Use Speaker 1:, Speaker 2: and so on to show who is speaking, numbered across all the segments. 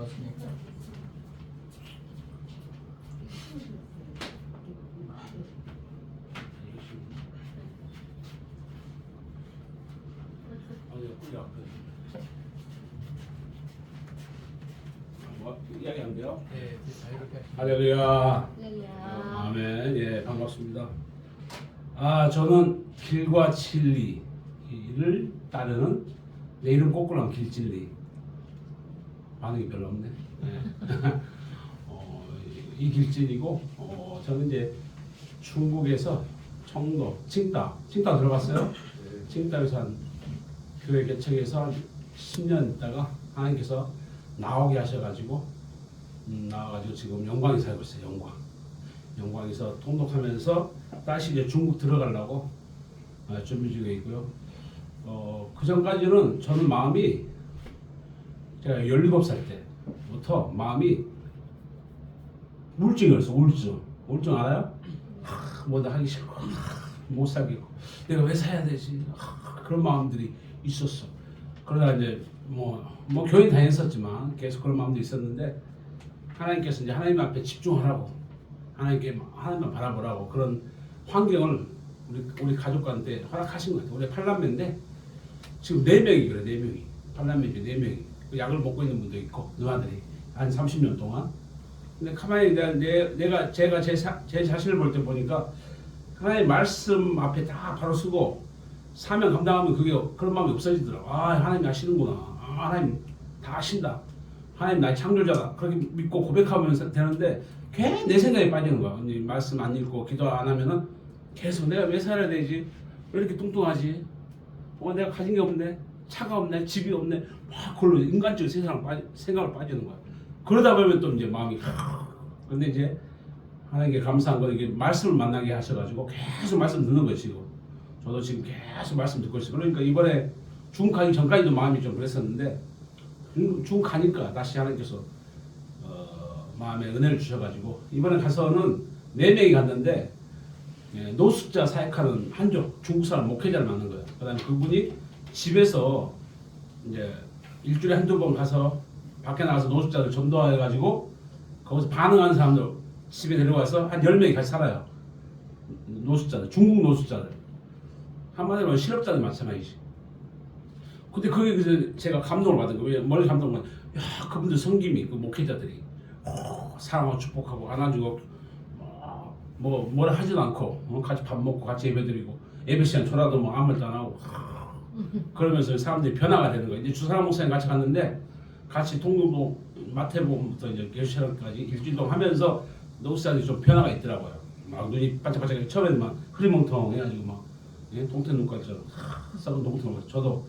Speaker 1: 나왔습니까?
Speaker 2: 이야기 안 돼요?
Speaker 1: 네, 자유롭게 하시면
Speaker 2: 할렐루야.
Speaker 3: 할렐루야.
Speaker 2: 아멘. 예, 반갑습니다. 저는 길과 진리를 따르는 내 이름 거꾸로 하면 길진리. 반응이 별로 없네. 예. 이 길진이고, 저는 이제 중국에서 청도, 칭따 들어봤어요? 칭따에서 한 교회 개척해서 한 10년 있다가 하나님께서 나오게 하셔가지고 나와가지고 지금 영광에 살고 있어요. 영광에서 통독하면서 다시 이제 중국 들어가려고 준비 중에 있고요. 그 전까지는 저는 마음이 제가 17살 때부터 마음이 우울증이었어. 우울증 알아요? 뭐다 하기 싫고 못 살겠고 내가 왜 살아야 되지? 그런 마음들이 있었어. 그러다 이제 뭐 교회 다녔었지만 계속 그런 마음도 있었는데 하나님께서 이제 하나님 앞에 집중하라고 하나님만 바라보라고 그런 환경을 우리 가족한테 허락하신 것 같아요. 우리 팔남매인데 지금 4명이 그래. 4명이 팔남매죠. 4명이 약을 먹고 있는 분도 있고 누나들이 한 30년 동안. 근데 가만히 제가 제 자신을 볼 때 보니까 하나님 말씀 앞에 다 바로 서고 사명 감당하면 그런 마음이 없어지더라고. 하나님이 아시는구나. 하나님 다 아신다. 하나님 나의 창조자다. 그렇게 믿고 고백하면서 되는데 괜히 내 생각에 빠지는 거야. 말씀 안 읽고 기도 안 하면은 계속 내가 왜 살아야 되지? 왜 이렇게 뚱뚱하지? 내가 가진 게 없네. 차가 없네. 집이 없네. 막 그걸로 인간적인 생각을 빠지는 거야. 그러다 보면 또 이제 마음이 근데 이제 하나님께 감사한 건 이게 말씀을 만나게 하셔가지고 계속 말씀 듣는 거예요. 지금 저도 지금 계속 말씀 듣고 있어요. 그러니까 이번에 중국 가기 전까지도 마음이 좀 그랬었는데 중국 가니까 다시 하나님께서 마음에 은혜를 주셔가지고 이번에 가서는 4명이 갔는데 노숙자 사역하는 한족 중국 사람 목회자를 만난 거예요. 그다음에 그분이 집에서 이제 일주일에 한두 번 가서 밖에 나가서 노숙자들 전도해가지고 거기서 반응하는 사람들 집에 데려가서 한 10명이 같이 살아요. 노숙자들, 중국 노숙자들. 한마디로 말하면 실업자들 마찬가지지. 근데 그게 제가 감동을 받은 거예요. 뭘 감동을 받은 거예요? 야, 그분들 성김이, 그 목회자들이 사랑하고 축복하고 안아주고 뭐라 하지도 않고 같이 밥 먹고 같이 예배드리고 예배 시간 전화도 뭐 아무 말도 안 하고 그러면서 사람들이 변화가 되는 거예요. 이제 주사람 목사님 같이 갔는데 같이 통금도 마태복음부터 이제 계시록까지 일주일 동안 하면서 노숙자들이 좀 변화가 있더라고요. 막 눈이 반짝반짝 처음에는 막 흐리멍텅해가지고 막 동태 눈깔처럼 썩은 동태. 저도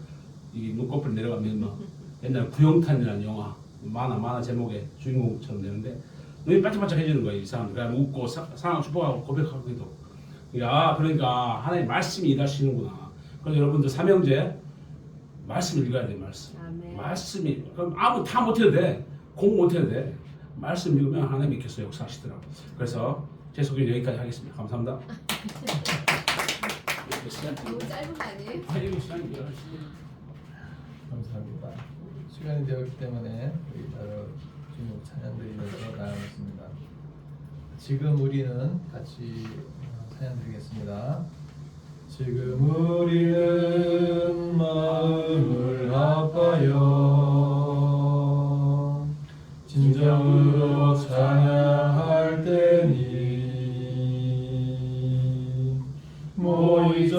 Speaker 2: 이 눈꺼풀 내려가면 막 옛날 구영탄이라는 영화 만화 제목의 주인공처럼 되는데 눈이 반짝반짝해지는 거예요. 이 사람들 그냥 웃고 사랑 축복하고 고백하기도. 그러니까 하나님 말씀이 일하시는구나. 그래서 여러분들 삼형제 말씀을 읽어야 돼. 말씀이 그럼 아무 다 못해도 돼. 공부 못해도 돼. 말씀 읽으면 하나님께서 역사하시더라고. 그래서 제 소개는 여기까지 하겠습니다. 감사합니다.
Speaker 3: 너무 짧은 거 아니에요?
Speaker 2: 이거 시간이 11시.
Speaker 1: 감사합니다. 시간이 되었기 때문에 우리 바로 중국 찬양 드리면서 나가겠습니다. 지금 우리는 같이 찬양 드리겠습니다. 지금 우리는 마음을 아파요 진정으로 찬양할 때니 모이자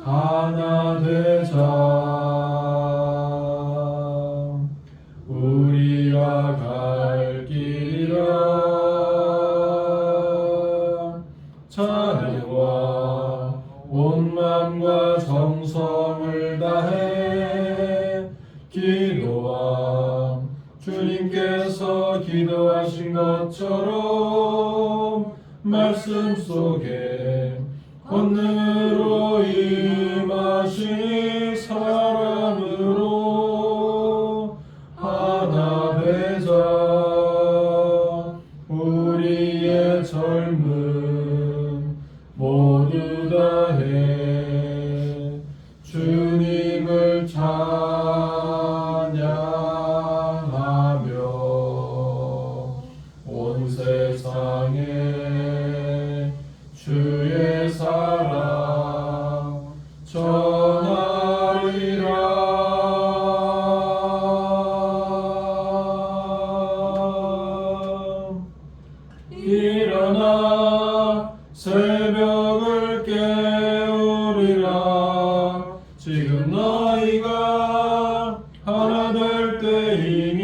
Speaker 1: 하나 되자 우리가 갈 길이라 찬양과 온 마음과 정성을 다해 기도와 주님께서 기도하신 것처럼 말씀 속에 권능으로 임하시니 사랑으로 하나 되자 우리의 젊음 모두 다해 주님을 찬양하리 될 때이니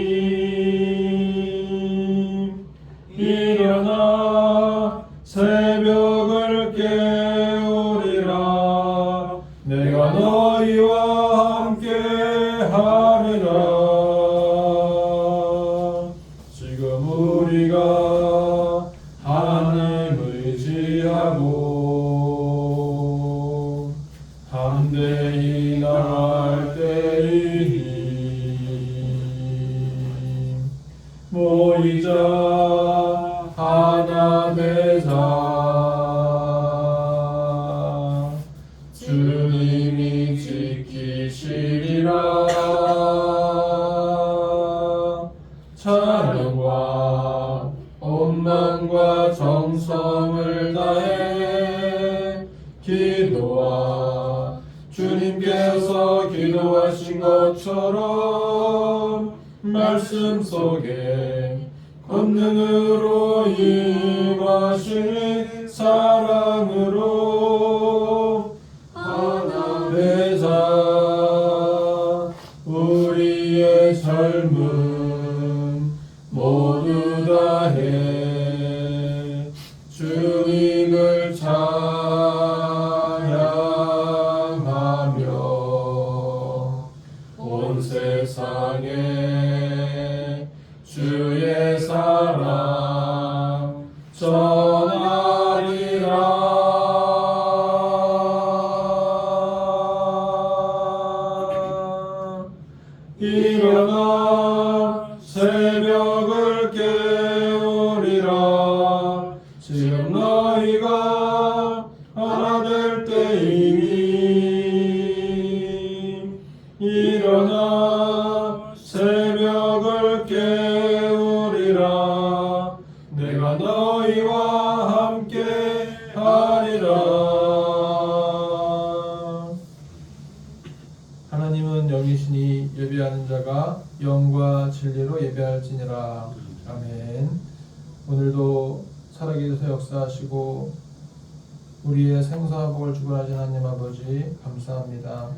Speaker 1: 일어나 새벽을 깨우리라. 내가 너희와 함께 하리라. 지금 우리가 하나님 의지하고 담대히 나갈 때이니 모이자 하나 되자. 주님이 지키시리라. 찬양과 온 마음과 정성을 다해 기도와 주님께서 기도하신 것처럼 말씀 속에 권능으로 임하시니 사랑으로 하나 되자. 우리의 젊음 모두 다해 주님을 찬양하며 온 세상에 주의 사랑 전하리라. 일어나 새벽을 깨우리라. 지금 너희가 하나 될 때이니 일어나 새벽을 깨우리라. 내가 너희와 함께 하리라. 하나님은 영이시니 예배하는 자가 영과 진리로 예배할지니라. 아멘. 오늘도 살아계셔서 역사하시고 우리의 생사와 복을 주관하신 하나님 아버지 감사합니다.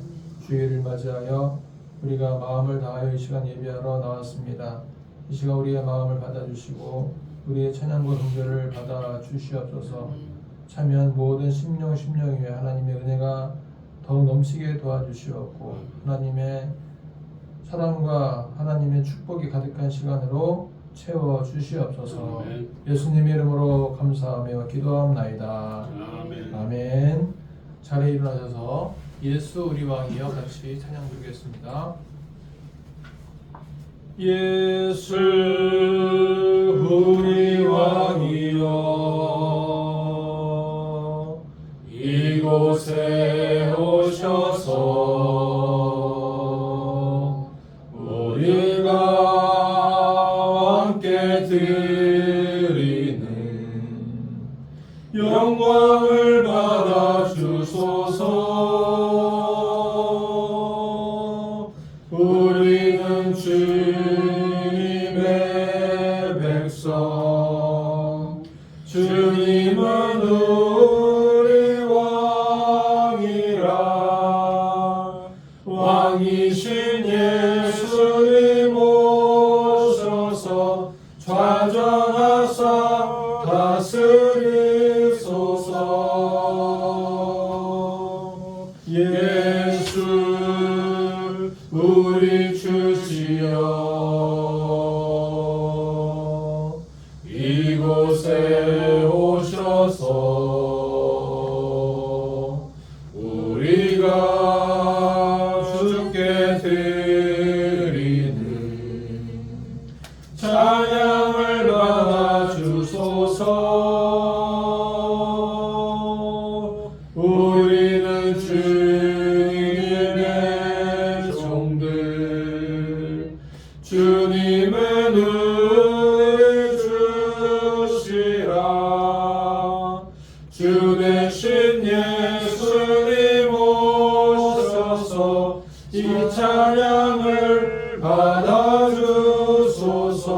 Speaker 1: 주일을 맞이하여 우리가 마음을 다하여 이 시간 예배하러 나왔습니다. 이 시간 우리의 마음을 받아주시고 우리의 찬양과 긍휼을 받아주시옵소서. 참여한 모든 심령 위에 하나님의 은혜가 더욱 넘치게 도와주시옵고 하나님의 사랑과 하나님의 축복이 가득한 시간으로 채워주시옵소서.
Speaker 2: 아멘.
Speaker 1: 예수님의 이름으로 감사하며 기도합나이다.
Speaker 2: 아멘.
Speaker 1: 아멘. 자리에 일어나셔서 예수 우리 왕이여 같이 찬양 부르겠습니다. 예수 우리 왕이여 이곳에 오셔서 우리가 함께 드리는 영광을 받아 주소서. 우리는 주님의 백성, 주님은 우리 왕이라. 왕이신 예수님 오셔서 좌정하사 다스리소서. 예수 우리 주시여 이곳에 오셔서 우리가 주께 드리는 찬양을 받아 주소서. 우리는 주님의 종들, 주님은 우리 주시라. 주 대신 예수님 오셔서 이 찬양을 받아 주소서.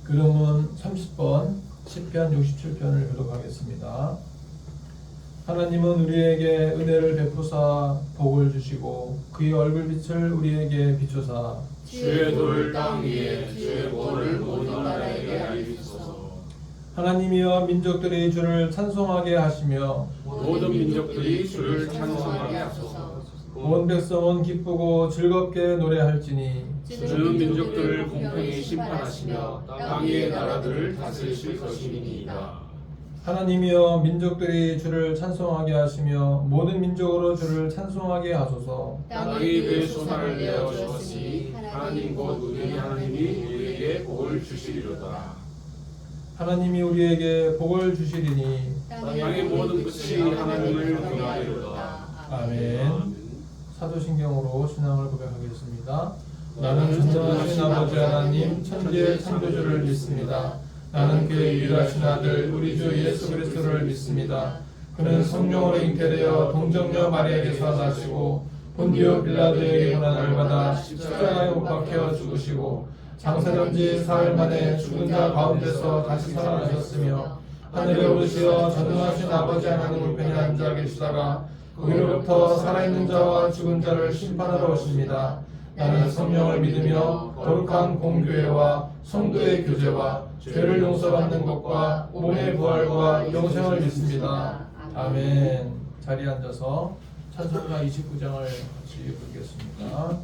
Speaker 1: 그러면 30번 시편 67편을 교독하겠습니다. 하나님은 우리에게 은혜를 베푸사 복을 주시고 그의 얼굴빛을 우리에게 비추사
Speaker 4: 주의 돌 땅 위에 주의 권을 모든 나라에게 알리소서.
Speaker 1: 하나님이여 민족들이 주를 찬송하게 하시며
Speaker 4: 모든 민족들이 주를 찬송하게 하소서.
Speaker 1: 온 백성은 기쁘고 즐겁게 노래할지니
Speaker 4: 주는 민족들을 공평히 심판하시며 땅 위의 나라들을 다스리실 것이니이다.
Speaker 1: 하나님이여 민족들이 주를 찬송하게 하시며 모든 민족으로 주를 찬송하게 하소서
Speaker 4: 땅이 그의 소산을 내어 주었으니 하나님 곧 우리 하나님이 우리에게 복을 주시리로다.
Speaker 1: 하나님이 우리에게 복을 주시리니
Speaker 4: 땅의 모든 끝이 하나님을 경외하리로다.
Speaker 1: 아멘. 사도신경으로 신앙을 고백하겠습니다. 나는 전능하신 아버지 하나님 천지의 창조주를 믿습니다. 나는 그의 유일하신 아들 우리 주 예수 그리스도를 믿습니다. 그는 성령으로 잉태되어 동정녀 마리아에게서 나시고 본디오 빌라도에게 고난을 받아 십자가에 못 박혀 죽으시고 장사된 지 사흘 만에 죽은 자 가운데서 다시 살아나셨으며 하늘에 오르시어 전능하신 아버지 하나님 우편에 앉아 계시다가 거기로부터 살아있는 자와 죽은 자를 심판하러 오십니다. 나는 성령을 믿으며 거룩한 공교회와 성도의 교제와 죄를 용서받는 것과 몸의 부활과 영생을 믿습니다. 아멘. 자리에 앉아서 찬송가 29장을 같이 부르겠습니다.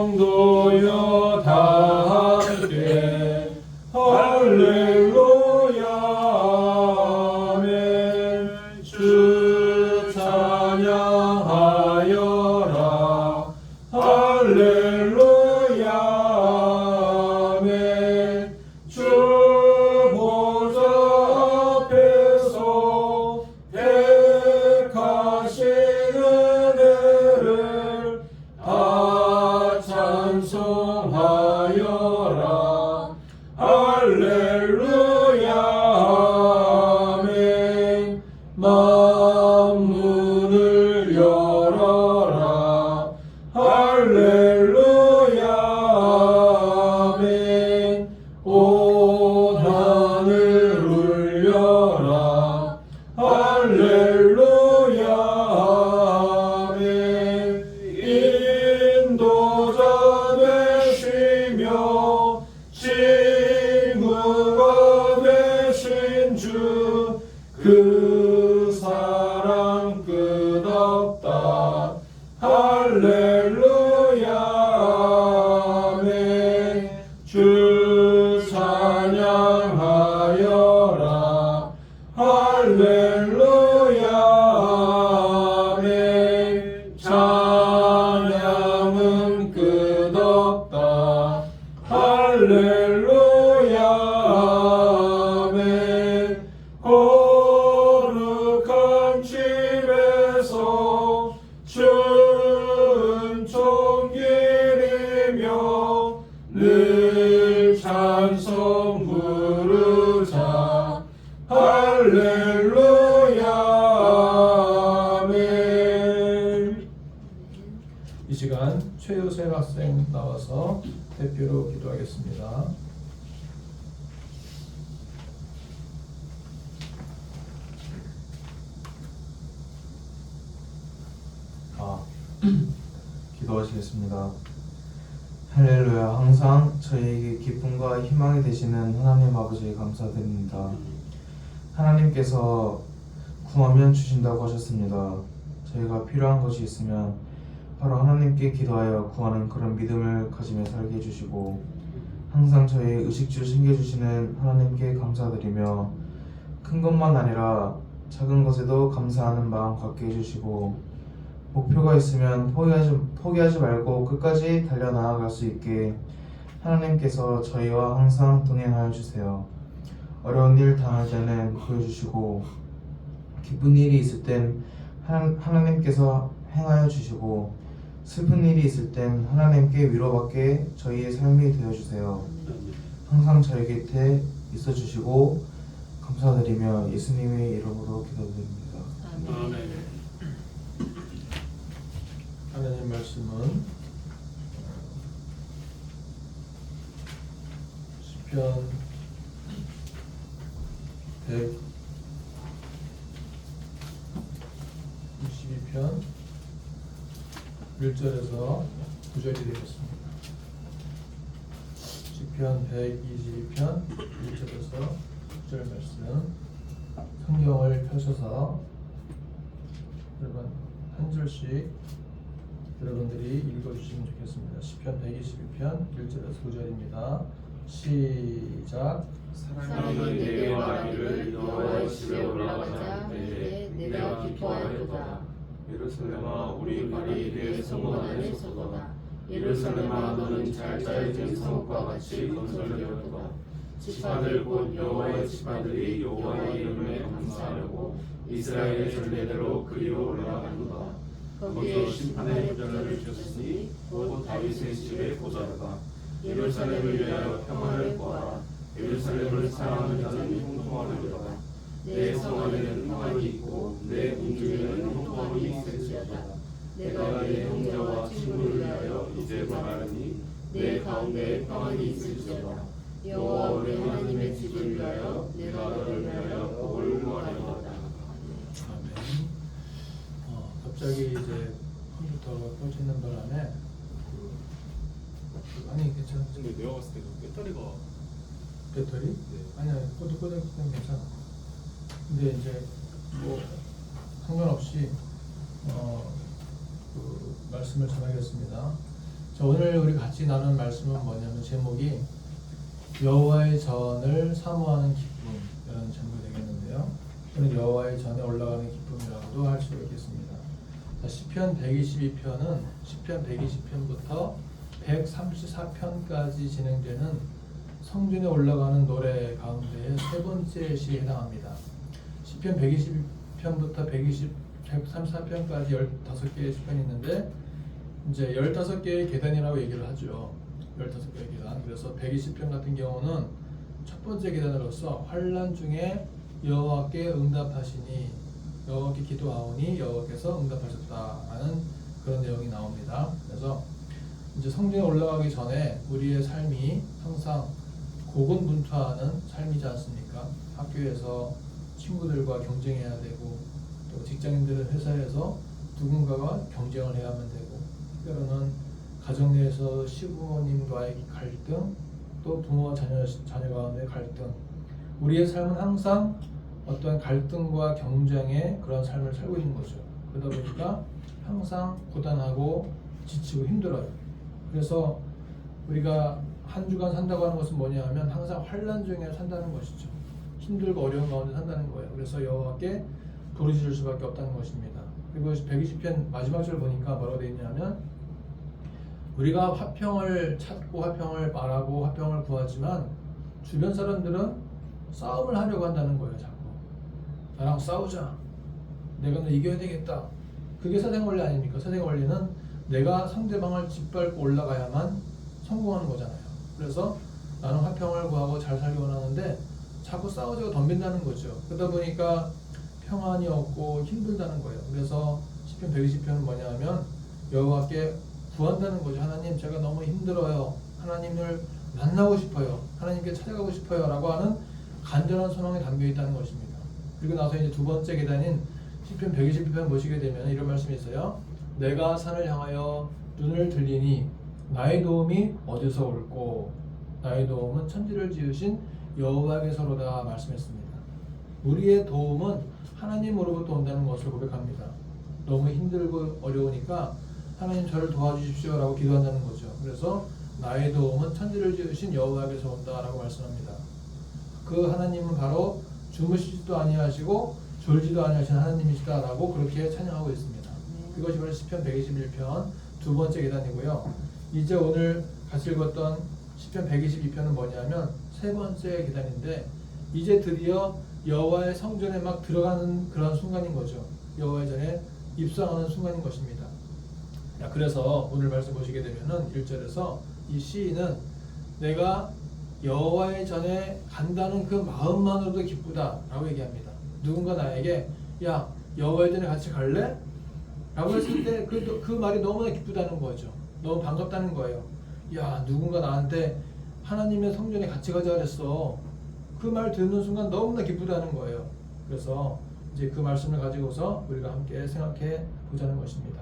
Speaker 1: 성도여 다 함께 할렐루야 아멘. 주 찬양하여라 할렐루야 아멘. 주 보좌 앞에서 택하신 은혜를 다 찬송하여라 할렐루야 아멘. 만문을 열어라 할렐루야 아멘. 온 하늘 울려라 할렐루야 아멘. 인도자 되시며 친구가 되신 주 그 사랑 끝없다 할렐루야 아멘. 주 찬양하여라 할렐루야 아멘. 찬양은 끝없다 할렐루야 아멘. 거룩한 집에서 은총 기리며 늘 찬송 부르자 할렐루야 아멘. 이 시간 최요셉 학생 나와서 대표로 기도하겠습니다.
Speaker 5: 기도하시겠습니다. 할렐루야. 항상 저희에게 기쁨과 희망이 되시는 하나님 아버지 감사드립니다. 하나님께서 구하면 주신다고 하셨습니다. 저희가 필요한 것이 있으면 바로 하나님께 기도하여 구하는 그런 믿음을 가지며 살게 해주시고 항상 저희의 의식주 챙겨주시는 하나님께 감사드리며 큰 것만 아니라 작은 것에도 감사하는 마음 갖게 해주시고 목표가 있으면 포기하지 말고 끝까지 달려나아갈 수 있게 하나님께서 저희와 항상 동행하여 주세요. 어려운 일 당할 때는 보여주시고 기쁜 일이 있을 땐 하나님께서 행하여 주시고 슬픈 일이 있을 땐 하나님께 위로받게 저희의 삶이 되어주세요. 항상 저희 곁에 있어주시고 감사드리며 예수님의 이름으로 기도드립니다.
Speaker 4: 아멘.
Speaker 1: 하나님 말씀은 시편 122편 1절에서 9절이 되겠습니다. 시편 122편 1절에서 9절 말씀 성경을 펴셔서 여러분 한 절씩 여러분들이 읽어주시면 좋겠습니다. 시편 122편 1절에서 9절입니다. 시작.
Speaker 4: 사람이 내게 말하기를 여호와의 집에 올라가자 이제 내가 기뻐하였도다. 예루살렘아 우리 발이 내 성문 안에 서도다. 예루살렘아 너는 잘 짜여진 성읍과 같이 건설되었도다. 지파들 곧 여호와의 지파들이 여호와의 이름에 감사하려고 이스라엘의 전례대로 그리로 올라가는도다. 거기에 심판의 보좌를 주셨으니 곧 다윗의 집의 보좌로다. 예루살렘을 위하여 평화를 구하라. 예루살렘을 사랑하는 자는 형통하리로다. 내 성 안에는 평안이 있고 내 궁중에는 형통함이 있을지어다. 내가 내 형제와 친구를 위하여 이제 말하니 내 가운데에 평안이 있을지어다. 여호와 우리 하나님의 집을 위하여 내가 너를 위하여 복을 구하리로다.
Speaker 1: 아멘. 갑자기 이제 컴퓨터가 꺼지는 바람에 아니 괜찮아.
Speaker 6: 근데 내가 봤을 때 그 배터리가
Speaker 1: 배터리? 아니야 코드 꽂아있기 때문에 괜찮아. 근데 이제 뭐 상관없이 그 말씀을 전하겠습니다. 자, 오늘 우리 같이 나눈 말씀은 뭐냐면 제목이 여호와의 전을 사모하는 기쁨이라는 제목이 되겠는데요. 또는 여호와의 전에 올라가는 기쁨이라고도 할 수 있겠습니다. 자, 시편 122편은 시편 120편부터 134편까지 진행되는 성전에 올라가는 노래 가운데의 세 번째 시에 해당합니다. 시편 120편부터 134편까지 15개의 시편이 있는데 이제 15개의 계단이라고 얘기를 하죠. 15개의 계단. 그래서 120편 같은 경우는 첫 번째 계단으로서 환난 중에 여호와께 응답하시니 여호와께 기도하오니 여호와께서 응답하셨다라는 그런 내용이 나옵니다. 그래서 이제 성전에 올라가기 전에 우리의 삶이 항상 고군분투하는 삶이지 않습니까? 학교에서 친구들과 경쟁해야 되고 또 직장인들은 회사에서 누군가가 경쟁을 해야만 되고 때로는 가정 내에서 시부모님과의 갈등 또 부모와 자녀 가운데 갈등 우리의 삶은 항상 어떤 갈등과 경쟁의 그런 삶을 살고 있는 거죠. 그러다 보니까 항상 고단하고 지치고 힘들어요. 그래서 우리가 한 주간 산다고 하는 것은 뭐냐 하면 항상 환난 중에 산다는 것이죠. 힘들고 어려운 가운데 산다는 거예요. 그래서 여호와께 부르짖을 수밖에 없다는 것입니다. 그리고 120편 마지막 절 보니까 뭐라고 되어 있냐면 우리가 화평을 찾고 화평을 말하고 화평을 구하지만 주변 사람들은 싸움을 하려고 한다는 거예요. 자꾸 나랑 싸우자, 내가 너 이겨야 되겠다. 그게 세상 원리 아닙니까? 세상 원리는 내가 상대방을 짓밟고 올라가야만 성공하는 거잖아요. 그래서 나는 화평을 구하고 잘 살기 원하는데 자꾸 싸우자고 덤빈다는 거죠. 그러다 보니까 평안이 없고 힘들다는 거예요. 그래서 시편 120편은 뭐냐 하면 여호와께 구한다는 거죠. 하나님 제가 너무 힘들어요. 하나님을 만나고 싶어요. 하나님께 찾아가고 싶어요. 라고 하는 간절한 소망이 담겨 있다는 것입니다. 그리고 나서 이제 두 번째 계단인 시편 122편 보시게 되면 이런 말씀이 있어요. 내가 산을 향하여 눈을 들리니 나의 도움이 어디서 올꼬? 나의 도움은 천지를 지으신 여호와께서로다 말씀했습니다. 우리의 도움은 하나님으로부터 온다는 것을 고백합니다. 너무 힘들고 어려우니까 하나님 저를 도와주십시오 라고 기도한다는 거죠. 그래서 나의 도움은 천지를 지으신 여호와께서 온다라고 말씀합니다. 그 하나님은 바로 주무시지도 아니하시고 졸지도 아니하신 하나님이시다라고 그렇게 찬양하고 있습니다. 이것이 바로 시편 121편 두 번째 계단이고요. 이제 오늘 같이 읽었던 시편 122편은 뭐냐면 세 번째 계단인데 이제 드디어 여호와의 성전에 막 들어가는 그런 순간인 거죠. 여호와의 전에 입성하는 순간인 것입니다. 그래서 오늘 말씀 보시게 되면은 1절에서 이 시인은 내가 여호와의 전에 간다는 그 마음만으로도 기쁘다 라고 얘기합니다. 누군가 나에게 야 여호와의 전에 같이 갈래? 라고 했을 때 그 말이 너무나 기쁘다는 거죠. 너무 반갑다는 거예요. 야 누군가 나한테 하나님의 성전에 같이 가자 그랬어. 그 말 듣는 순간 너무나 기쁘다는 거예요. 그래서 이제 그 말씀을 가지고서 우리가 함께 생각해 보자는 것입니다.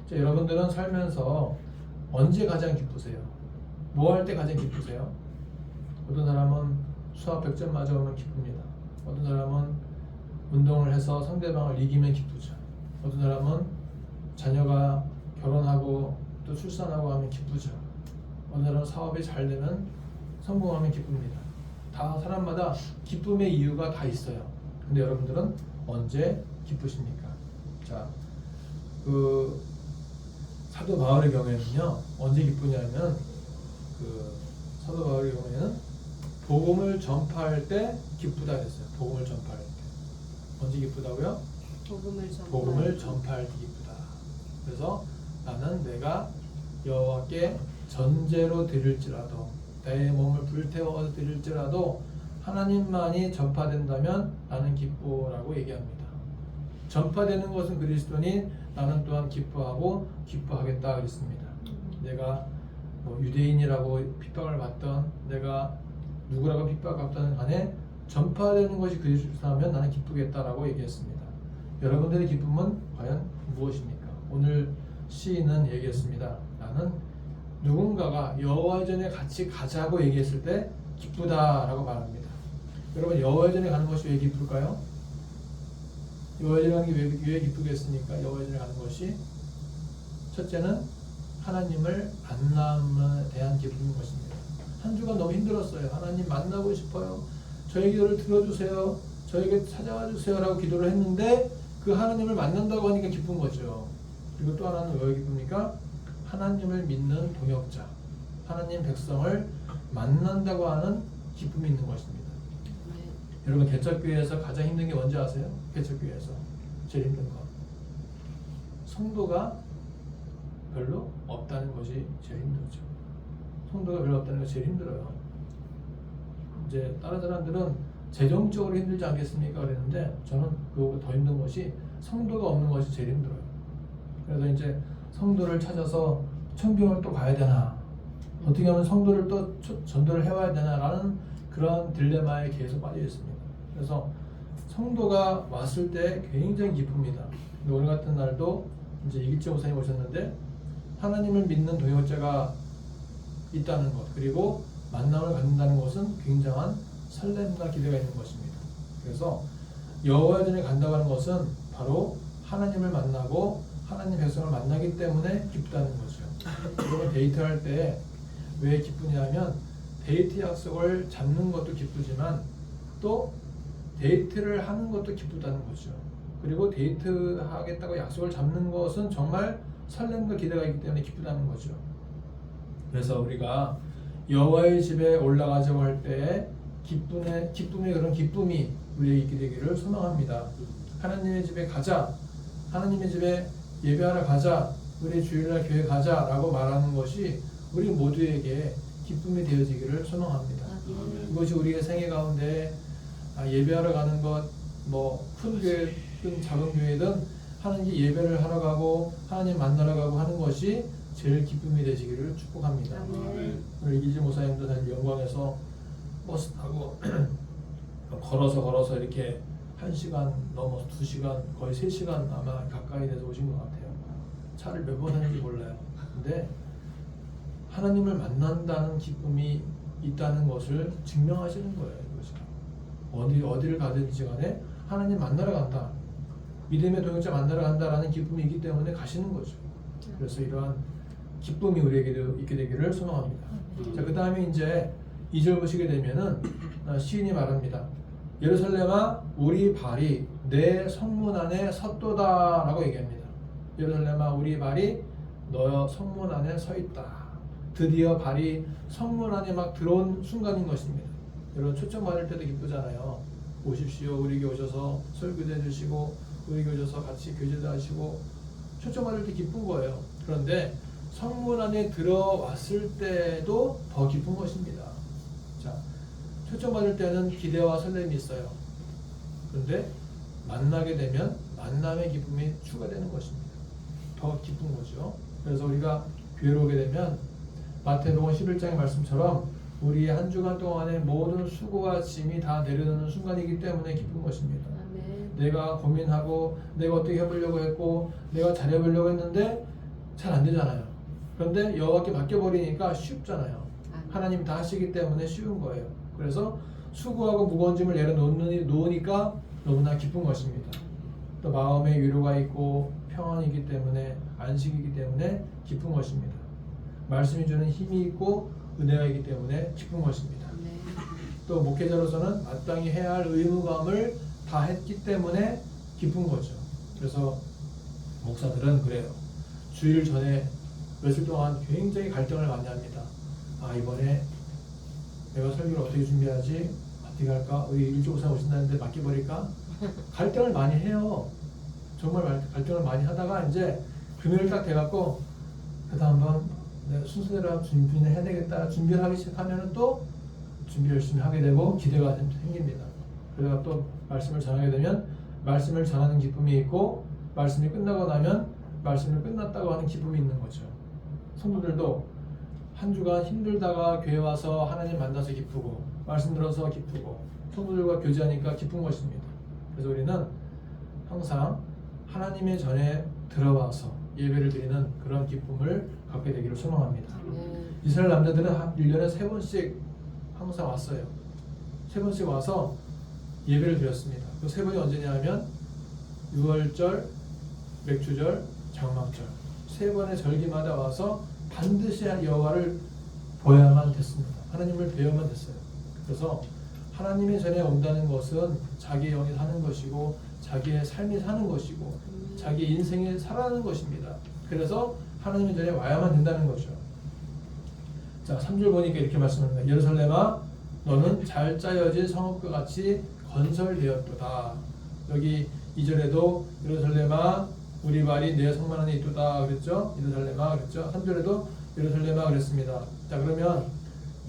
Speaker 1: 자, 여러분들은 살면서 언제 가장 기쁘세요? 뭐 할 때 가장 기쁘세요? 어떤 사람은 수학 100점 맞아오면 기쁩니다. 어떤 사람은 운동을 해서 상대방을 이기면 기쁘죠. 어떤 사람은 자녀가 결혼하고 또 출산하고 하면 기쁘죠. 어떤 사람은 사업이 잘 되면 성공하면 기쁩니다. 다 사람마다 기쁨의 이유가 다 있어요. 근데 여러분들은 언제 기쁘십니까? 자, 그 사도 바울의 경우에는요, 언제 기쁘냐면 사도 바울의 경우에는 복음을 전파할 때 기쁘다 그랬어요. 복음을 전파할 때. 언제 기쁘다고요? 복음을 전파할 때 기쁘다. 그래서 나는 내가 여호와께 전제로 드릴지라도 내 몸을 불태워 드릴지라도 하나님만이 전파된다면 나는 기쁘라고 얘기합니다. 전파되는 것은 그리스도니 나는 또한 기뻐하고 기뻐하겠다 그랬습니다. 내가 뭐 유대인이라고 핍박을 받던 내가 누구라고 핍박받던 간에 전파되는 것이 그리스도라면 나는 기쁘겠다라고 얘기했습니다. 여러분들의 기쁨은 과연 무엇입니까? 오늘 시인은 얘기했습니다. 나는 누군가가 여호와의 전에 같이 가자고 얘기했을 때 기쁘다라고 말합니다. 여러분 여호와의 전에 가는 것이 왜 기쁠까요? 여호와의 전에 가는 게 왜 기쁘겠습니까? 여호와의 전에 가는 것이 첫째는 하나님을 만남에 대한 기쁨인 것입니다. 한 주간 너무 힘들었어요. 하나님 만나고 싶어요. 저의 기도를 들어주세요. 저에게 찾아와 주세요 라고 기도를 했는데 그 하나님을 만난다고 하니까 기쁜 거죠. 그리고 또 하나는 왜 기쁩니까? 하나님을 믿는 동역자, 하나님 백성을 만난다고 하는 기쁨이 있는 것입니다. 여러분 개척교회에서 가장 힘든 게 뭔지 아세요? 개척교회에서 제일 힘든 거 성도가 별로 없다는 것이 제일 힘들죠. 성도가 별로 없다는 것이 제일 힘들어요. 이제 다른 사람들은 재정적으로 힘들지 않겠습니까? 그랬는데 저는 그거보다 더 힘든 것이 성도가 없는 것이 제일 힘들어요. 그래서 이제 성도를 찾아서 청빙을 또 가야 되나, 어떻게 하면 성도를 또 전도를 해와야 되나라는 그런 딜레마에 계속 빠져 있습니다. 그래서 성도가 왔을 때 굉장히 기쁩니다. 근데 오늘 같은 날도 이제 이길재 목사님 오셨는데 하나님을 믿는 동역자가 있다는 것, 그리고 만남을 갖는다는 것은 굉장한 설렘과 기대가 있는 것입니다. 그래서 여호와의 전에 간다고 하는 것은 바로 하나님을 만나고 하나님 백성을 만나기 때문에 기쁘다는 거죠. 여러분 데이트할 때 왜 기쁘냐면 데이트 약속을 잡는 것도 기쁘지만 또 데이트를 하는 것도 기쁘다는 거죠. 그리고 데이트 하겠다고 약속을 잡는 것은 정말 설렘과 기대가 있기 때문에 기쁘다는 거죠. 그래서 우리가 여호와의 집에 올라가자고 할 때 기쁨의 그런 기쁨이 우리에게 있게 되기를 소망합니다. 하나님의 집에 가자, 하나님의 집에 예배하러 가자, 우리 주일날 교회 가자라고 말하는 것이 우리 모두에게 기쁨이 되어지기를 소망합니다. 이것이 우리의 생애 가운데 예배하러 가는 것, 뭐 큰 교회든 작은 교회든 하나님 예배를 하러 가고 하나님 만나러 가고 하는 것이 제일 기쁨이 되시기를 축복합니다. 오늘 이길재 목사님도 사실 영광에서 버스 타고 걸어서 이렇게 1시간 넘어서 2시간 거의 3시간 아마 가까이 돼서 오신 것 같아요. 차를 몇 번 하는지 몰라요. 근데 하나님을 만난다는 기쁨이 있다는 것을 증명하시는 거예요. 이것이. 어디를 가든지 간에 하나님 만나러 간다, 믿음의 동역자 만나러 간다라는 기쁨이 있기 때문에 가시는 거죠. 그래서 이러한 기쁨이 우리에게도 있게 되기를 소망합니다. 자, 그 다음에 이제 2절 보시게 되면은 시인이 말합니다. 예루살렘아 우리 발이 내 성문 안에 섰도다 라고 얘기합니다. 예루살렘아 우리 발이 너 성문 안에 서 있다. 드디어 발이 성문 안에 막 들어온 순간인 것입니다. 여러분 초청 받을 때도 기쁘잖아요. 오십시오. 우리 교회 오셔서 설교도 해주시고 우리 교회 오셔서 같이 교제도 하시고 초청 받을 때 기쁜 거예요. 그런데 성문 안에 들어왔을 때도 더 기쁜 것입니다. 자, 초청 받을 때는 기대와 설렘이 있어요. 그런데 만나게 되면 만남의 기쁨이 추가되는 것입니다. 더 기쁜 거죠. 그래서 우리가 교회로 오게 되면 마태복음 11장의 말씀처럼 우리의 한 주간 동안의 모든 수고와 짐이 다 내려놓는 순간이기 때문에 기쁜 것입니다. 내가 고민하고 내가 어떻게 해보려고 했고 내가 잘해보려고 했는데 잘 안 되잖아요. 그런데 여호와께 맡겨버리니까 쉽잖아요. 하나님 다 하시기 때문에 쉬운 거예요. 그래서 수고하고 무거운 짐을 내려놓으니까 너무나 기쁜 것입니다. 또 마음에 위로가 있고 평안이기 때문에 안식이기 때문에 기쁜 것입니다. 말씀이 주는 힘이 있고 은혜가 있기 때문에 기쁜 것입니다.
Speaker 3: 네.
Speaker 1: 또 목회자로서는 마땅히 해야 할 의무감을 다 했기 때문에 기쁜 거죠. 그래서 목사들은 그래요. 주일 전에 며칠 동안 굉장히 갈등을 많이 합니다. 아, 이번에 내가 설교를 어떻게 준비하지? 어떻게 할까? 우리 일조고사 오신다는데 맡겨버릴까? 갈등을 많이 해요. 정말 갈등을 많이 하다가 이제 금요일 딱 돼갖고 그래도 한번 순서대로 준비를 해야 되겠다. 준비를 하기 시작하면은 또 준비 열심히 하게 되고 기대가 생깁니다. 그러다가 또 말씀을 전하게 되면 말씀을 전하는 기쁨이 있고 말씀이 끝나고 나면 말씀을 끝났다고 하는 기쁨이 있는 거죠. 성도들도 한 주간 힘들다가 교회 와서 하나님 만나서 기쁘고 말씀 들어서 기쁘고 성도들과 교제하니까 기쁜 것입니다. 그래서 우리는 항상 하나님의 전에 들어와서 예배를 드리는 그런 기쁨을 갖게 되기를 소망합니다. 이스라엘 남자들은 1년에 3번씩 항상 왔어요. 3번씩 와서 예배를 드렸습니다. 그 3번이 언제냐 하면 6월절, 맥주절, 장막절 3번의 절기마다 와서 반드시 여호와를 보야만 됐습니다. 하나님을 뵈야만 됐어요. 그래서 하나님의 전에 온다는 것은 자기의 영이 사는 것이고 자기의 삶이 사는 것이고 자기 인생이 살아가는 것입니다. 그래서 하나님의 전에 와야만 된다는 거죠. 자, 3절 보니까 이렇게 말씀합니다. 예루살렘아 너는 잘 짜여진 성읍과 같이 건설되었도다. 여기 2절에도 예루살렘아 우리 발이 내 성만 안에 있도다 그랬죠. 예루살렘아 그랬죠. 3절에도 예루살렘아 그랬습니다. 자, 그러면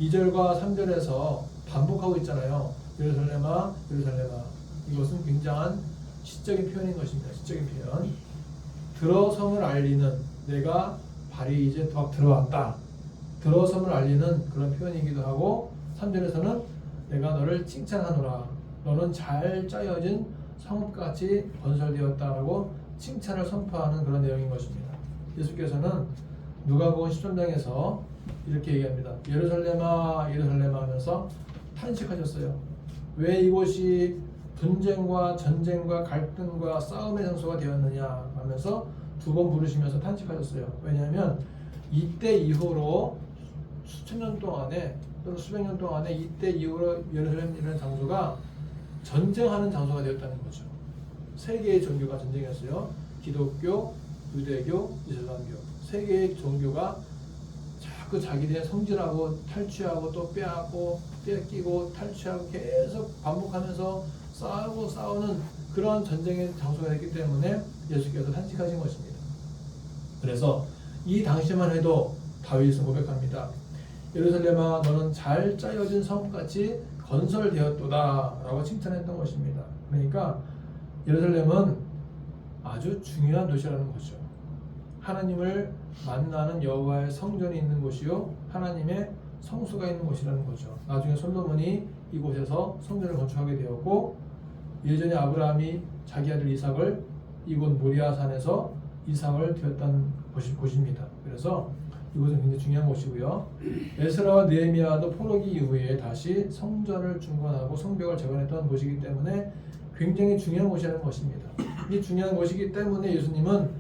Speaker 1: 2절과 3절에서 반복하고 있잖아요. 예루살렘아 예루살렘아. 이것은 굉장한 시적인 표현인 것입니다. 시적인 표현. 들어섬을 알리는 내가 발이 이제 더 들어왔다. 들어섬을 알리는 그런 표현이기도 하고 3절에서는 내가 너를 칭찬하노라. 너는 잘 짜여진 성읍같이 건설되었다라고 칭찬을 선포하는 그런 내용인 것입니다. 예수께서는 누가복음 13장에서 이렇게 얘기합니다. 예루살렘아 예루살렘아 하면서 탄식하셨어요. 왜 이곳이 분쟁과 전쟁과 갈등과 싸움의 장소가 되었느냐 하면서 2번 부르시면서 탄식하셨어요. 왜냐하면 이때 이후로 수천 년 동안에 또는 수백 년 동안에 이때 이후로 예루살렘이라는 장소가 전쟁하는 장소가 되었다는 거죠. 세 개의 종교가 전쟁했어요. 기독교, 유대교, 이슬람교. 세 개의 종교가 자꾸 자기들의 성질하고 탈취하고 또 빼앗고 뺏기고 탈취하고 계속 반복하면서 싸우고 싸우는 그런 전쟁의 장소가 됐기 때문에 예수께서 탄식하신 것입니다. 그래서 이 당시만 해도 다윗은 고백합니다. 예루살렘아 너는 잘 짜여진 성같이 건설되었도다 라고 칭찬했던 것입니다. 그러니까 예루살렘은 아주 중요한 도시라는 거죠. 하나님을 만나는 여호와의 성전이 있는 곳이요 하나님의 성수가 있는 곳이라는 거죠. 나중에 솔로몬이 이곳에서 성전을 건축하게 되었고 예전에 아브라함이 자기 아들 이삭을 이곳 모리아산에서 이삭을 드렸던 곳입니다. 그래서 이곳은 굉장히 중요한 곳이고요. 에스라와 느헤미야도 포로기 이후에 다시 성전을 중건하고 성벽을 재건했던 곳이기 때문에 굉장히 중요한 곳이라는 것입니다. 이 중요한 곳이기 때문에 예수님은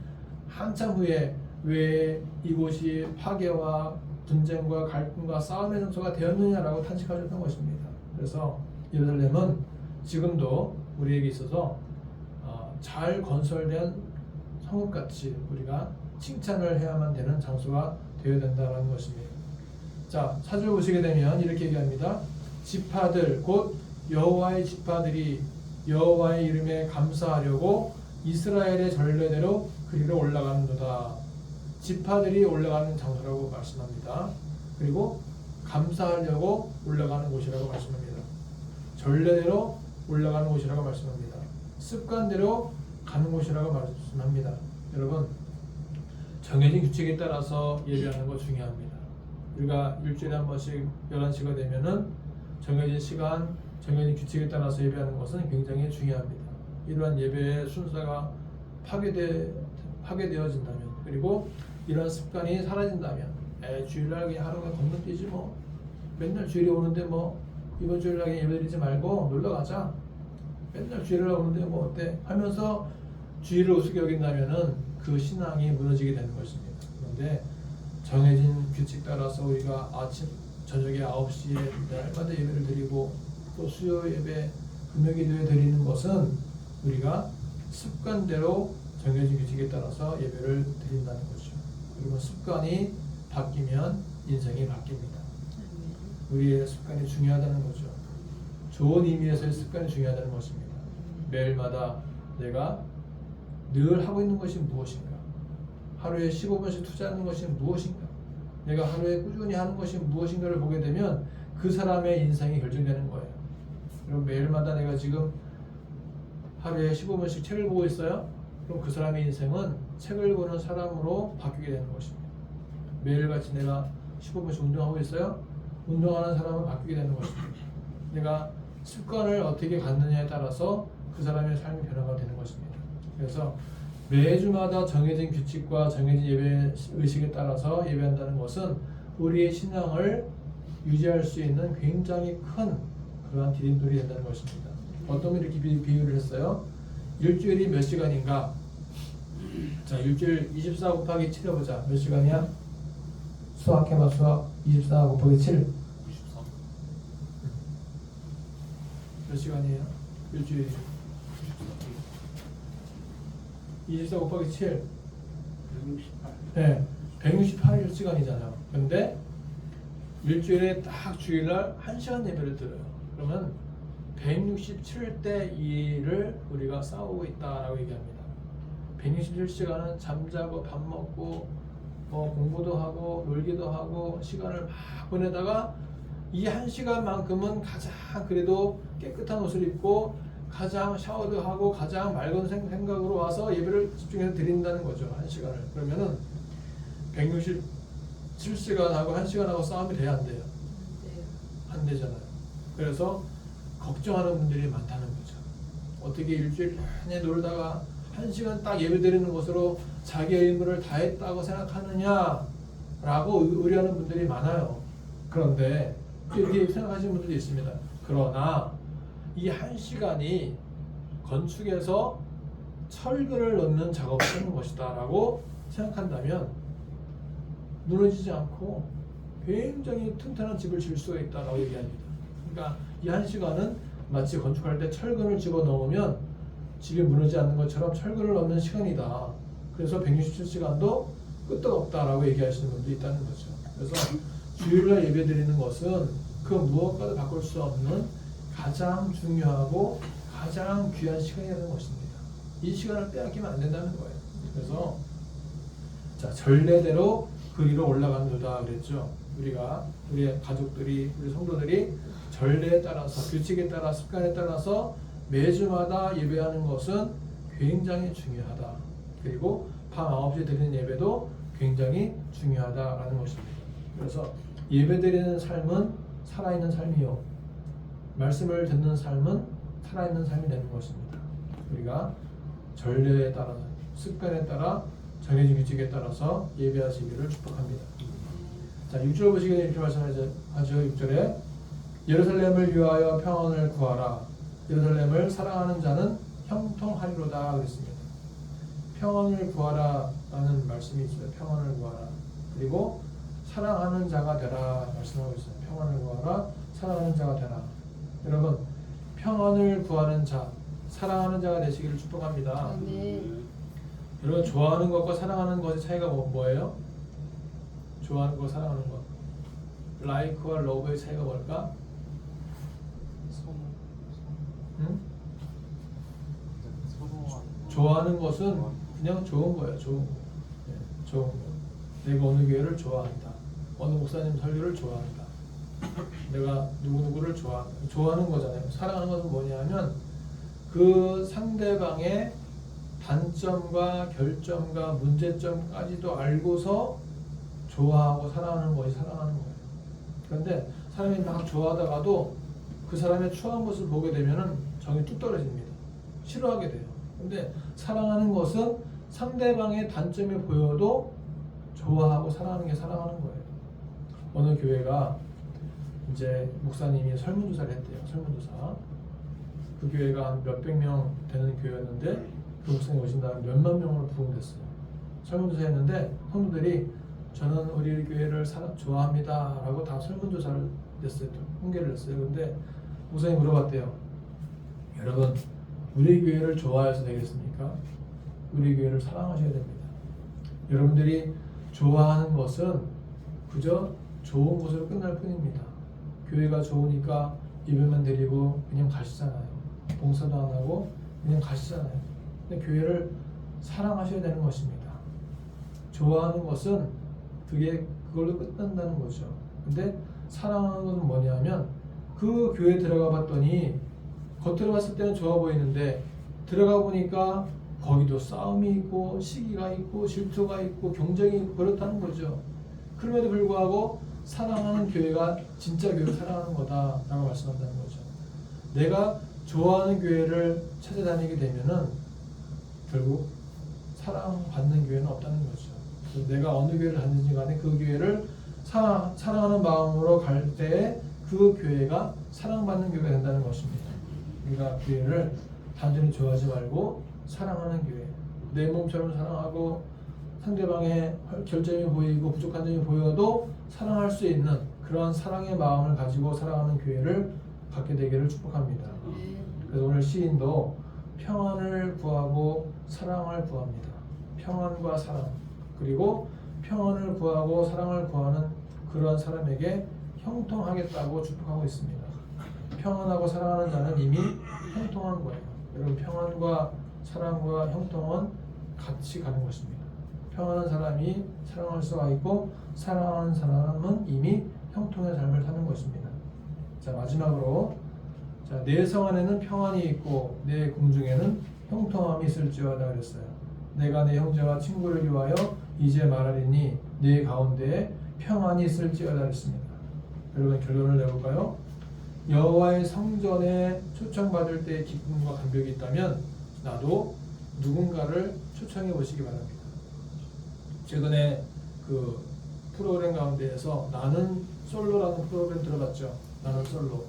Speaker 1: 한참 후에 왜 이곳이 파괴와 분쟁과 갈등과 싸움의 장소가 되었느냐라고 탄식하셨던 것입니다. 그래서 예루살렘은 지금도 우리에게 있어서 잘 건설된 성읍같이 우리가 칭찬을 해야만 되는 장소가 되어야 된다는 것입니다. 자, 4절 보시게 되면 이렇게 얘기합니다. 지파들 곧 여호와의 지파들이 여호와의 이름에 감사하려고 이스라엘의 전례대로 그리로 올라가는도다. 지파들이 올라가는 장소라고 말씀합니다. 그리고 감사하려고 올라가는 곳이라고 말씀합니다. 전례대로 올라가는 곳이라고 말씀합니다. 습관대로 가는 곳이라고 말씀합니다. 여러분, 정해진 규칙에 따라서 예배하는 거 중요합니다. 우리가 일주일에 한 번씩 11시가 되면은 정해진 시간, 정해진 규칙에 따라서 예배하는 것은 굉장히 중요합니다. 이러한 예배의 순서가 파괴되어진다면, 그리고 이러한 습관이 사라진다면, 주일날 그냥 하루가 건너뛰지 뭐, 맨날 주일에 오는데 뭐 이번 주일날 그냥 예배드리지 말고 놀러 가자, 맨날 주일날 오는데 뭐 어때 하면서 주일을 우습게 여긴다면은 그 신앙이 무너지게 되는 것입니다. 그런데 정해진 규칙 따라서 우리가 아침 저녁에 9시에 날마다 예배를 드리고, 또 수요 예배, 금요 기도에 드리는 것은 우리가 습관대로 정해진 규칙에 따라서 예배를 드린다는 거죠. 그리고 습관이 바뀌면 인생이 바뀝니다. 우리의 습관이 중요하다는 거죠. 좋은 의미에서의 습관이 중요하다는 것입니다. 매일마다 내가 늘 하고 있는 것이 무엇인가? 하루에 15분씩 투자하는 것이 무엇인가? 내가 하루에 꾸준히 하는 것이 무엇인가를 보게 되면 그 사람의 인생이 결정되는 거예요. 그럼 매일마다 내가 지금 하루에 15분씩 책을 보고 있어요? 그럼 그 사람의 인생은 책을 보는 사람으로 바뀌게 되는 것입니다. 매일같이 내가 15분씩 운동하고 있어요? 운동하는 사람은 바뀌게 되는 것입니다. 내가 습관을 어떻게 갖느냐에 따라서 그 사람의 삶이 변화가 되는 것입니다. 그래서 매주마다 정해진 규칙과 정해진 예배 의식에 따라서 예배한다는 것은 우리의 신앙을 유지할 수 있는 굉장히 큰 그러한 디딤돌이 된다는 것입니다. 어떤 분이 이렇게 비유를 했어요. 일주일이 몇 시간인가? 자, 일주일 24 곱하기 7 해보자. 몇 시간이야? 수학해봐. 수학. 24 곱하기 7 몇 시간이에요? 일주일이 24 곱하기 7
Speaker 2: 168.
Speaker 1: 네, 168시간이잖아요. 근데 일주일에 딱 주일날 1시간 예배를 드려요. 그러면 167대 2를 우리가 싸우고 있다라고 얘기합니다. 167시간은 잠자고 밥 먹고 뭐 공부도 하고 놀기도 하고 시간을 막 보내다가 이 1시간만큼은 가장 그래도 깨끗한 옷을 입고 가장 샤워도 하고 가장 맑은 생각으로 와서 예배를 집중해서 드린다는 거죠. 1시간을. 그러면은 167시간하고 1시간하고 싸움이 돼야 안 돼요? 안 되잖아요. 그래서 걱정하는 분들이 많다는 거죠. 어떻게 일주일 내내 놀다가 1시간 딱 예배 드리는 것으로 자기의 의무를 다했다고 생각하느냐라고 의뢰하는 분들이 많아요. 그런데 이렇게 생각하시는 분들도 있습니다. 그러나 이 1시간이 건축에서 철근을 넣는 작업을 하는 것이다 라고 생각한다면 무너지지 않고 굉장히 튼튼한 집을 지을 수가 있다라고 얘기합니다. 그러니까 이 1시간은 마치 건축할 때 철근을 집어넣으면 집이 무너지지 않는 것처럼 철근을 넣는 시간이다. 그래서 167시간도 끄떡 없다라고 얘기하시는 분도 있다는 거죠. 그래서 주일날 예배 드리는 것은 그 무엇과도 바꿀 수 없는 가장 중요하고 가장 귀한 시간이라는 것입니다. 이 시간을 빼앗기면 안 된다는 거예요. 그래서 자, 전례대로 그 위로 올라간도다 그랬죠. 우리의 가족들이, 우리 성도들이 전례에 따라서, 규칙에 따라, 습관에 따라서 매주마다 예배하는 것은 굉장히 중요하다. 그리고 밤 9시에 드리는 예배도 굉장히 중요하다라는 것입니다. 그래서 예배 드리는 삶은 살아있는 삶이요, 말씀을 듣는 삶은 살아있는 삶이 되는 것입니다. 우리가 전례에 따라, 습관에 따라, 정해진 규칙에 따라서 예배하시기를 축복합니다. 자, 6절 보시기에 이렇게 말씀하죠. 6절에 예루살렘을 위하여 평안을 구하라. 예루살렘을 사랑하는 자는 형통하리로다 그랬습니다. 평안을 구하라 라는 말씀이 있어요. 평안을 구하라. 그리고 사랑하는 자가 되라 말씀하고 있어요. 평안을 구하라, 사랑하는 자가 되라. 여러분, 평안을 구하는 자, 사랑하는 자가 되시기를 축복합니다.
Speaker 3: 아멘.
Speaker 1: 여러분, 좋아하는 것과 사랑하는 것의 차이가 뭐예요? 좋아하는 것, 사랑하는 것. like와 love의 차이가 뭘까? 응? 좋아하는 것은 그냥 좋은 거예요. 좋은 거. 네, 좋은 거. 내가 어느 교회를 좋아한다. 어느 목사님 설교를 좋아한다. 내가 누구누구를 좋아하는 거잖아요. 사랑하는 것은 뭐냐면 그 상대방의 단점과 결점과 문제점까지도 알고서 좋아하고 사랑하는 것이 사랑하는 거예요. 그런데 사람이 막 좋아하다가도 그 사람의 추한 모습을 보게 되면은 정이 뚝 떨어집니다. 싫어하게 돼요. 근데 사랑하는 것은 상대방의 단점이 보여도 좋아하고 사랑하는 게 사랑하는 거예요. 어느 교회가 이제 목사님이 설문조사를 했대요. 설문조사. 그 교회가 한 몇백 명 되는 교회였는데 그 목사님 오신 다음에 몇만 명으로 부흥됐어요. 설문조사 했는데 성도들이 저는 우리 교회를 좋아합니다 라고 다 설문조사를 냈어요. 통계를 냈어요. 근데 목사님이 물어봤대요. 여러분 우리 교회를 좋아해서 되겠습니까? 우리 교회를 사랑하셔야 됩니다. 여러분들이 좋아하는 것은 그저 좋은 곳으로 끝날 뿐입니다. 교회가 좋으니까 예배만 드리고 그냥 가시잖아요. 봉사도 안 하고 그냥 가시잖아요. 근데 교회를 사랑하셔야 되는 것입니다. 좋아하는 것은 그걸로 끝난다는 거죠. 근데 사랑하는 것은 뭐냐면 그 교회 들어가 봤더니 겉으로 봤을 때는 좋아 보이는데 들어가 보니까 거기도 싸움이 있고 시기가 있고 질투가 있고 경쟁이 있고 그렇다는 거죠. 그럼에도 불구하고 사랑하는 교회가 진짜 교회를 사랑하는 거다라고 말씀한다는 거죠. 내가 좋아하는 교회를 찾아다니게 되면은 결국 사랑받는 교회는 없다는 거죠. 내가 어느 교회를 갔는지 간에 그 교회를 사랑하는 마음으로 갈 때 그 교회가 사랑받는 교회가 된다는 것입니다. 우리가 교회를 단순히 좋아하지 말고 사랑하는 교회, 내 몸처럼 사랑하고 상대방의 결점이 보이고 부족한 점이 보여도 사랑할 수 있는 그러한 사랑의 마음을 가지고 사랑하는 교회를 갖게 되기를 축복합니다. 그래서 오늘 시인도 평안을 구하고 사랑을 구합니다. 평안과 사랑, 그리고 평안을 구하고 사랑을 구하는 그러한 사람에게 형통하겠다고 축복하고 있습니다. 평안하고 사랑하는 자는 이미 형통한 거예요. 여러분 평안과 사랑과 형통은 같이 가는 것입니다. 평안한 사람이 사랑할 수가 있고 사랑하는 사람은 이미 형통의 삶을 사는 것입니다. 자 마지막으로 내 성 안에는 평안이 있고 내 궁중에는 형통함이 있을지어다 그랬어요. 내가 내 형제와 친구를 위하여 이제 말하리니 내 가운데에 평안이 있을지어다 그랬습니다. 여러분 결론을 내볼까요? 여호와의 성전에 초청받을 때의 기쁨과 감격이 있다면 나도 누군가를 초청해 보시기 바랍니다. 최근에 그 프로그램 가운데에서 나는 솔로라는 프로그램 들어봤죠? 나는 솔로.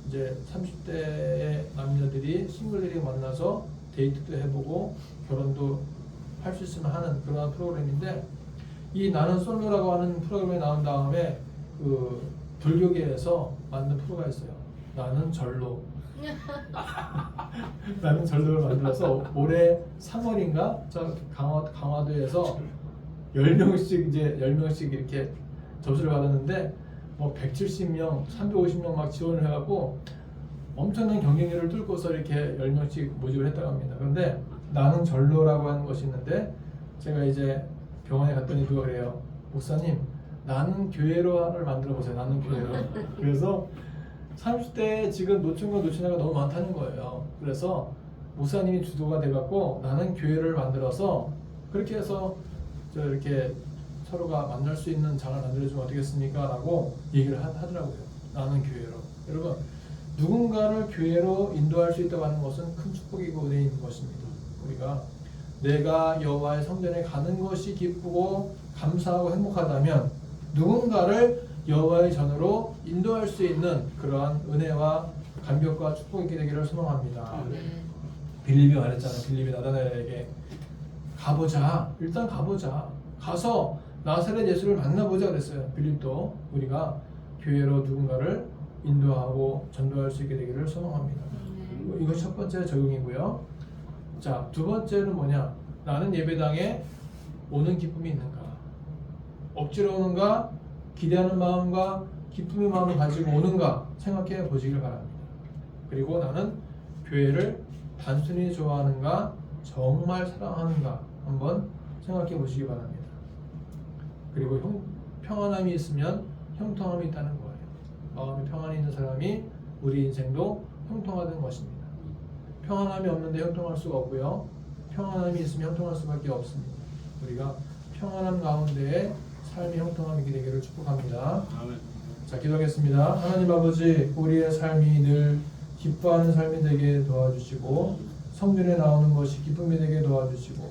Speaker 1: 이제 30대의 남녀들이 싱글들이 만나서 데이트도 해보고 결혼도 할 수 있으면 하는 그런 프로그램인데 이 나는 솔로라고 하는 프로그램에 나온 다음에 그 불교계에서 만든 프로가 있어요. 나는 절로. 나는 절로를 만들어서 올해 3월인가 저 강화도에서 10명씩 이제 10명씩 이렇게 접수를 받았는데 뭐 170명, 350명 막 지원을 해갖고 엄청난 경쟁률을 뚫고서 이렇게 10명씩 모집을 했다고 합니다. 그런데 나는 절로라고 하는 것이 있는데 제가 이제 병원에 갔더니 그거 그래요. 목사님 나는 교회로를 만들어 보세요. 나는 교회로. 그래서 30대에 지금 노총과 노친아가 너무 많다는 거예요. 그래서 목사님이 주도가 돼갖고 나는 교회를 만들어서 그렇게 해서 저 이렇게 서로가 만날 수 있는 장을 만들어주면 어떻겠습니까? 라고 얘기를 하더라고요. 나는 교회로. 여러분 누군가를 교회로 인도할 수 있다고 하는 것은 큰 축복이고 은혜인 것입니다. 우리가 내가 여호와의 성전에 가는 것이 기쁘고 감사하고 행복하다면 누군가를 여호와의 전으로 인도할 수 있는 그러한 은혜와 감격과 축복이 있게 되기를 소망합니다. 빌립이 말했잖아요. 빌립이 나다나엘에게 가보자. 일단 가보자. 가서 나사렛 예수를 만나보자 그랬어요. 빌립도 우리가 교회로 누군가를 인도하고 전도할 수 있게 되기를 소망합니다. 이거 첫 번째 적용이고요. 자, 두 번째는 뭐냐? 나는 예배당에 오는 기쁨이 있는가? 억지로 오는가? 기대하는 마음과 기쁨의 마음을 가지고 오는가? 생각해 보시길 바랍니다. 그리고 나는 교회를 단순히 좋아하는가? 정말 사랑하는가? 한번 생각해 보시기 바랍니다. 그리고 평안함이 있으면 형통함이 있다는 거예요. 마음에 평안이 있는 사람이 우리 인생도 형통하는 것입니다. 평안함이 없는데 형통할 수가 없고요. 평안함이 있으면 형통할 수밖에 없습니다. 우리가 평안함 가운데에 삶의 형통함이 있게 되기를 축복합니다. 자, 기도하겠습니다. 하나님 아버지, 우리의 삶이 늘 기뻐하는 삶이 되게 도와주시고 성전에 나오는 것이 기쁨이 되게 도와주시고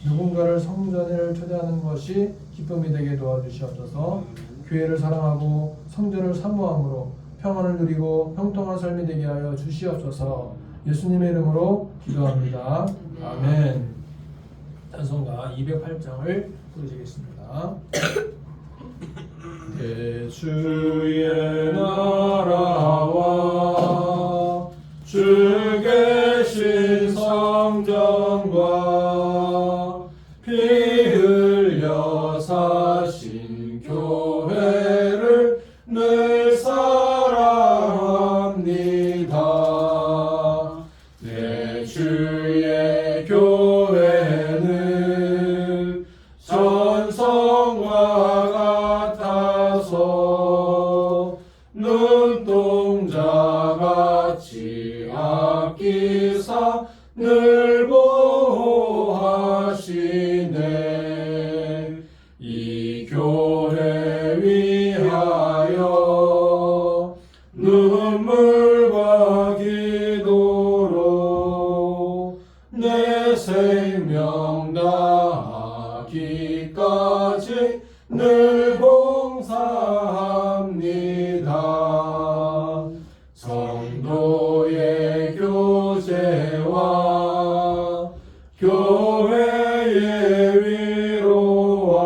Speaker 1: 누군가를 성전을 초대하는 것이 기쁨이 되게 도와주시옵소서. 교회를 사랑하고 성전을 사모함으로 평안을 누리고 형통한 삶이 되게 하여 주시옵소서. 예수님의 이름으로 기도합니다. 아멘. 찬송가 208장을 부르시겠습니다. 주의 나라와 주 계신 성전과 피 흘려 사신 교회를 늘 사랑합니다. 내 주의 교회는 전성과 같아서 눈동자같이 아끼사 늘 보호하시네. 이 교회 위하여 눈물과 기도로 내 생명 다하기까지 늘 봉사합니다. 성도의 교제와 교회의 위로와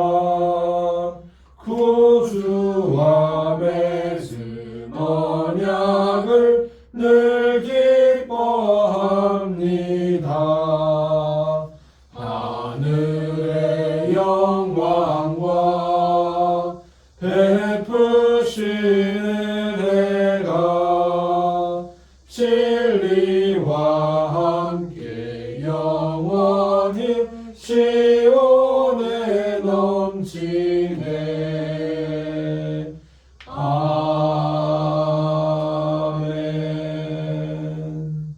Speaker 1: 구주와 맺은 언약을 늘 기뻐합니다. 하늘의 영광과 베푸시는 해가 진리와 함께 영원히 시온에 넘치네. 아멘.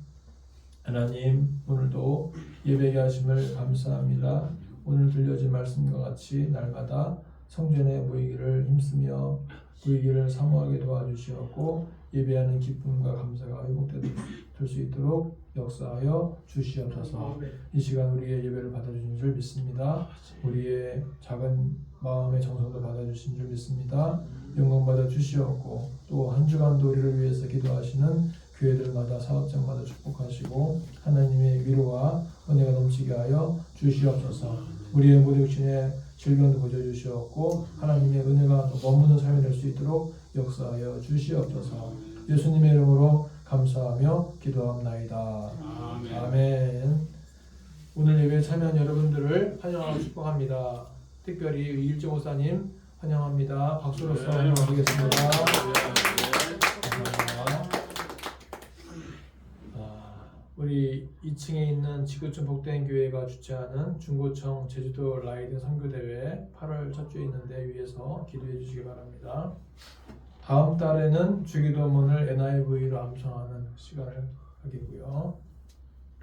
Speaker 1: 하나님, 오늘도 예배하게 하심을 감사합니다. 오늘 들려진 말씀과 같이 날마다 성전에 모이기를 힘쓰며 모이기를 사모하게 도와주시었고 예배하는 기쁨과 감사가 회복될 수 있도록 역사하여 주시옵소서. 이 시간 우리의 예배를 받아주신 줄 믿습니다. 우리의 작은 마음의 정성도 받아주신 줄 믿습니다. 영광 받아 주시옵고 또 한 주간도 우리를 위해서 기도하시는 교회들마다 사업장마다 축복하시고 하나님의 위로와 은혜가 넘치게 하여 주시옵소서. 우리의 모든 육신의 질병도 고쳐주시옵고 하나님의 은혜가 머무는 삶이 될 수 있도록 역사하여 주시옵소서. 예수님의 이름으로 감사하며 기도합나이다.
Speaker 2: 아멘.
Speaker 1: 아멘. 오늘 예배에 참여한 여러분들을 환영하고 축복합니다. 특별히 이일정 목사님 환영합니다. 박수로서 환영드리겠습니다. 감사합니다. 우리 2층에 있는 지구촌 복된 교회가 주최하는 중고청 제주도 라이드 선교대회 8월 첫 주에 있는데 위에서 기도해 주시기 바랍니다. 다음 달에는 주기도문을 NIV로 암송하는 시간을 하겠고요.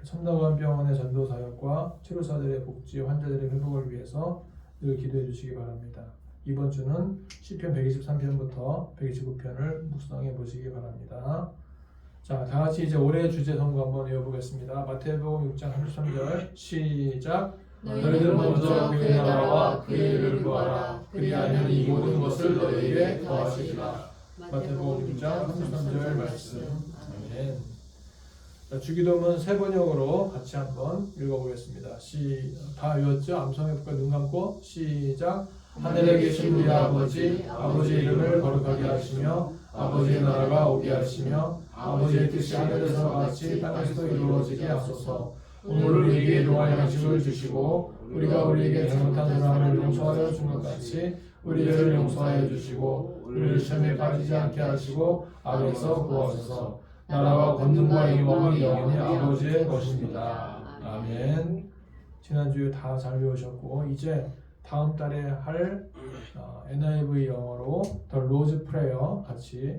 Speaker 1: 천당관병원의 전도사역과 치료사들의 복지, 환자들의 회복을 위해서 늘 기도해 주시기 바랍니다. 이번 주는 시편 123편부터 129편을 묵상해 보시기 바랍니다. 자, 다 같이 이제 올해 주제 선거 한번 외워보겠습니다. 마태복음 6장 33절 시작. 너희는 먼저 그의 나라와 그의 일을 구하라. 그리하면 이 모든 것을 너희에게 더하시리라. 마태복음 6장 33절 말씀. 아멘. 자, 주기도문 세 번역으로 같이 한번 읽어보겠습니다. 다 외웠죠? 암송해볼까? 눈 감고 시작. 하늘에 계신 우리 아버지, 아버지의 이름을 거룩하게 하시며 아버지의 나라가 오게 하시며 아버지의 뜻이 하늘에서 같이 땅에서도 이루어지게 하소서. 오늘 우리에게 일용할 양식을 주시고 우리가 우리에게 잘못한 사람을 용서하여 준 것 같이 우리를 용서하여 주시고 우리를 시험에 빠지지 않게 하시고 악에서 구하소서. 나라와 권능과 영광이 영원히 아버지의 것입니다. 아멘. 지난주에 다 잘 배우셨고 이제 다음 달에 할 NIV 영어로 The Lord's Prayer 같이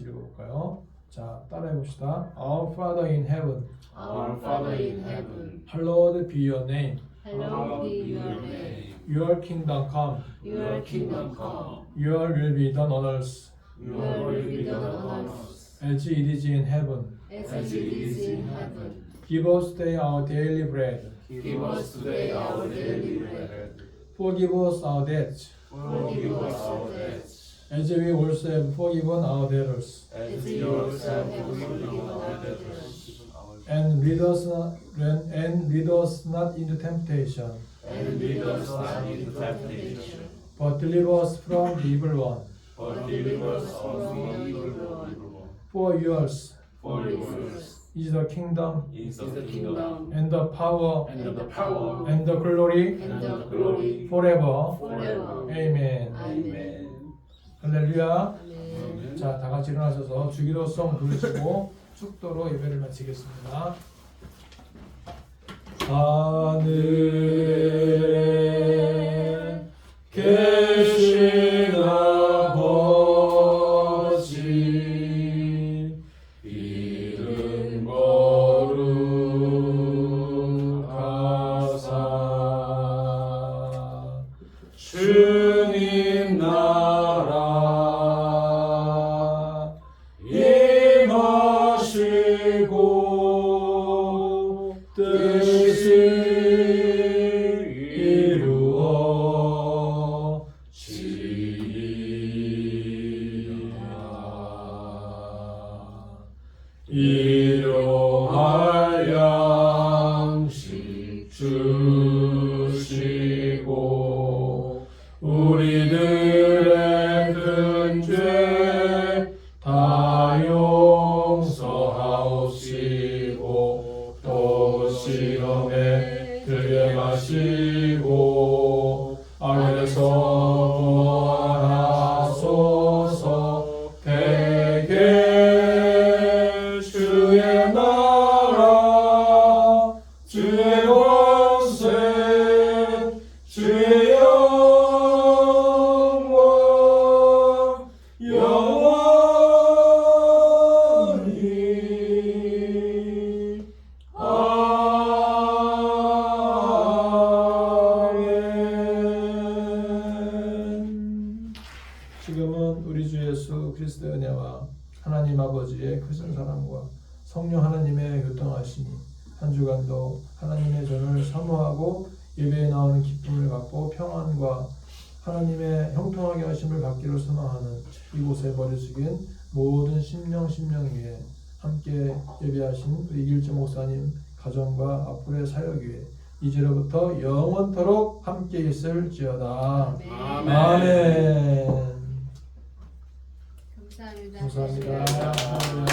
Speaker 1: 읽어볼까요? 자, 따라해 봅시다. Our Father in heaven,
Speaker 4: Our Father in heaven,
Speaker 1: hallowed be your name.
Speaker 4: hallowed be your name.
Speaker 1: Your kingdom come.
Speaker 4: Your kingdom come.
Speaker 1: Your will be done on earth
Speaker 4: Your will be done on earth
Speaker 1: as it is in heaven.
Speaker 4: as it is in heaven.
Speaker 1: Give us today our daily bread.
Speaker 4: Give us today our daily bread.
Speaker 1: Forgive us our debts,
Speaker 4: Forgive us our debts,
Speaker 1: as we also have forgiven our debtors.
Speaker 4: as we also have forgiven our debtors.
Speaker 1: And lead us not into temptation,
Speaker 4: And lead us not into temptation,
Speaker 1: but deliver us from the evil one.
Speaker 4: but deliver us from the evil one.
Speaker 1: For yours
Speaker 4: For yours
Speaker 1: is the kingdom
Speaker 4: is the kingdom
Speaker 1: and the power
Speaker 4: and the power
Speaker 1: and the glory
Speaker 4: and the glory
Speaker 1: forever.
Speaker 4: forever.
Speaker 1: Amen.
Speaker 4: Amen.
Speaker 1: 할렐루야.
Speaker 3: 아멘.
Speaker 1: 자, 다 같이 일어나셔서 주기도송 부르시고 축도로 예배를 마치겠습니다. 하늘에 계신 아버지 이름 거룩하사 주님 나라 임하시고 뜻이 일용할 양식 주시고 우리들의 큰 죄 다 용서하옵시고 또 시험에 들게 마시고 악에서 구원하소서. 대개 주의 나라 주의 권세 주의 영광 영원히 아멘. 지금은 우리 주 예수 그리스도의 은혜와 하나님 아버지의 크신 사랑과 성령 하나님의 교통하심이 한 주간도 하나님의 전을 사모하고 예배에 나오는 기쁨을 갖고 평안과 하나님의 형통하게 하심을 받기를 소망하는 이곳에 버려지긴 모든 심령 위에 함께 예배하신 우리 이길주 목사님 가정과 앞으로의 사역 위에 이제로부터 영원토록 함께 있을지어다. 아멘.
Speaker 3: 감사합니다.
Speaker 1: 감사합니다.